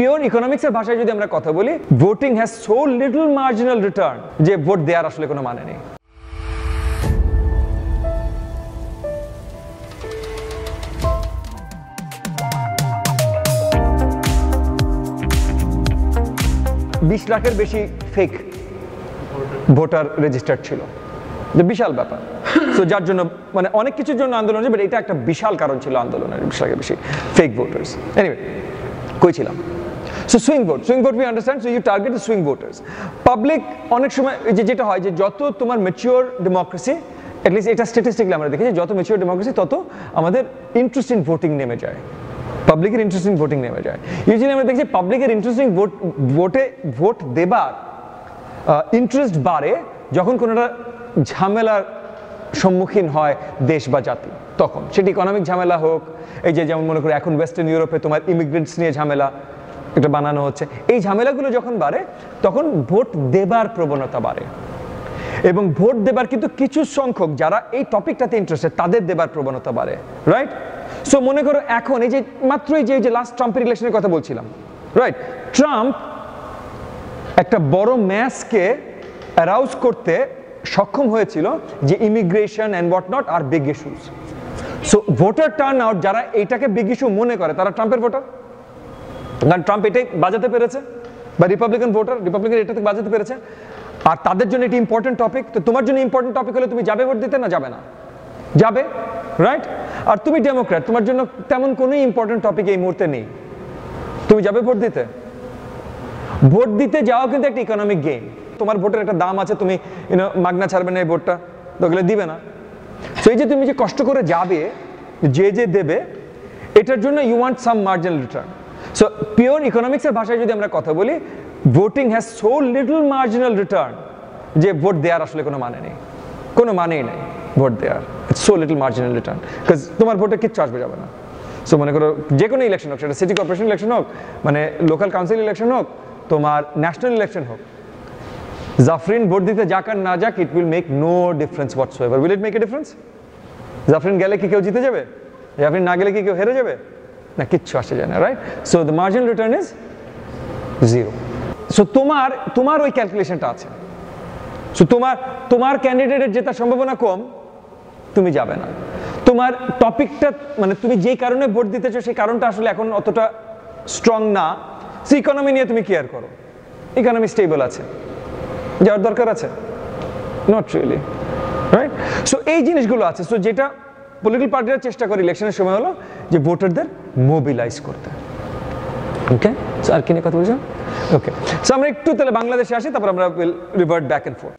Pure ইকোনমিক্সের ভাষায় যদি আমরা কথা বলি, voting has so little marginal return যে ভোট দেওয়ার আসলে কোনো মানে নেই। বিশ লাখের বেশি ফেক ভোটার রেজিস্টার্ড ছিল, যে বিশাল ব্যাপার। তো যার জন্য মানে অনেক কিছুর জন্য আন্দোলন হয়েছে, বাট এটা একটা বিশাল কারণ ছিল আন্দোলনের, 20 লাখের বেশি ফেক ভোটার্স। এনিওয়ে, কই ছিলাম? So swing vote we understand. So you target the swing voters. Public অনেক সময় যেটা হয় যে যত তোমার ম্যাচিওর ডেমোক্রেসি, অ্যাটলিস্ট এটা স্ট্যাটিস্টিক্যালি আমরা দেখেছি, যত ম্যাচিওর ডেমোক্রেসি তত আমাদের ইন্টারেস্ট ইন ভোটিং নেমে যায়, পাবলিকের ইন্টারেস্ট ইন ভোটিং নেমে যায়। ইউজুয়ালি আমরা দেখছি পাবলিকের ইন্টারেস্ট ইন ভোট দেবার ইন্টারেস্ট বাড়ে যখন কোনো একটা ঝামেলার সম্মুখীন হয় দেশ বা জাতি, তখন সেটি ইকোনমিক ঝামেলা হোক, এই যে যেমন মনে করি এখন ওয়েস্টার্ন ইউরোপে তোমার ইমিগ্রেন্টস নিয়ে ঝামেলা এটা বানানো হচ্ছে, এই ঝামেলাগুলো যখন বাড়ে তখন ভোট দেবার প্রবণতা বাড়ে। এবং ভোট দেবার কিন্তু কিছু সংখ্যক যারা এই টপিকটাতে ইন্টারেস্টেড তাদের দেবার প্রবণতা বাড়ে, রাইট? সো মনে করো এখন এই যে মাত্রই যে লাস্ট ট্রাম্পের ইলেকশনের কথা বলছিলাম, রাইট? ট্রাম্প একটা বড় ম্যাসকে অ্যারাউজ করতে সক্ষম হয়েছিল যে ইমিগ্রেশন অ্যান্ড হোয়াট নট আর big issues. So voter turn out যারা এইটাকে বিগ ইস্যু মনে করে তারা ট্রাম্পের ভোটার, কারণ ট্রাম্প এটাই বাজাতে পেরেছে, বা রিপাবলিকান ভোটার, রিপাবলিকান এটাতে বাজাতে পেরেছে, আর তাদের জন্য এটি ইম্পর্টেন্ট টপিক। তো তোমার জন্য ইম্পর্টেন্ট টপিক হলে তুমি যাবে ভোট দিতে, না যাবে না? যাবে, রাইট? আর তুমি ডেমোক্র্যাট, তোমার জন্য তেমন কোনো ইম্পর্টেন্ট টপিক এই মুহূর্তে নেই, তুমি যাবে ভোট দিতে। ভোট দিতে যাওয়া কিন্তু একটা ইকোনমিক গেম, তোমার ভোটের একটা দাম আছে, তুমি মাগনা ছাড়বে না এই ভোটটা, তো ওগুলো দিবে না। তো এই যে তুমি যে কষ্ট করে যাবে, যে দেবে, এটার জন্য you want some marginal return. So pure ইকোনমিক্সের ভাষায় যদি আমরা কথা বলি, voting has so little marginal return যে ভোট দেওয়ার আসলে কোনো মানে নেই, কোনো মানেই নেই ভোট দেওয়ার। It's so little marginal return, because তোমার ভোটে কিচ্ছু আসবে যাবে না। সো মনে করো যে কোনো ইলেকশন হোক, সেটা সিটি কর্পোরেশন ইলেকশন হোক, মানে লোকাল কাউন্সিল ইলেকশন হোক, তোমার ন্যাশনাল ইলেকশন হোক, জাফরিন ভোট দিতে যাক আর না যাক, it will make no difference whatsoever. Will it make a difference? জাফরিন গেলে কি কেউ জিতে যাবে? জাফরিন না গেলে কি কেউ হেরে যাবে? না, কিচ্ছু আসে যায় না, right? So the marginal return is zero. So তোমার ওই ক্যালকুলেশনটা আছে। সো তোমার ক্যান্ডিডেটের জেতার সম্ভাবনা কম, তুমি যাবে না। তোমার টপিকটা মানে তুমি যেই কারণে ভোট দিতেছো সেই কারণটা আসলে এখন অতটা স্ট্রং না। সো ইকোনমি নিয়ে তুমি কেয়ার করো, ইকোনমি স্টেবল আছে, যাওয়ার দরকার আছে? Not really, right? সো এই জিনিসগুলো আছে। সো যেটা পলিটিক্যাল পার্টিরা চেষ্টা করে ইলেকশনের সময় হলো যে ভোটারদের মোবিলাইজ করতে। ওকে, সো আর কি নিয়ে কথা বলছেন? ওকে, সো আমরা একটু তাহলে বাংলাদেশে আসি, তারপর আমরা will revert back end fourth.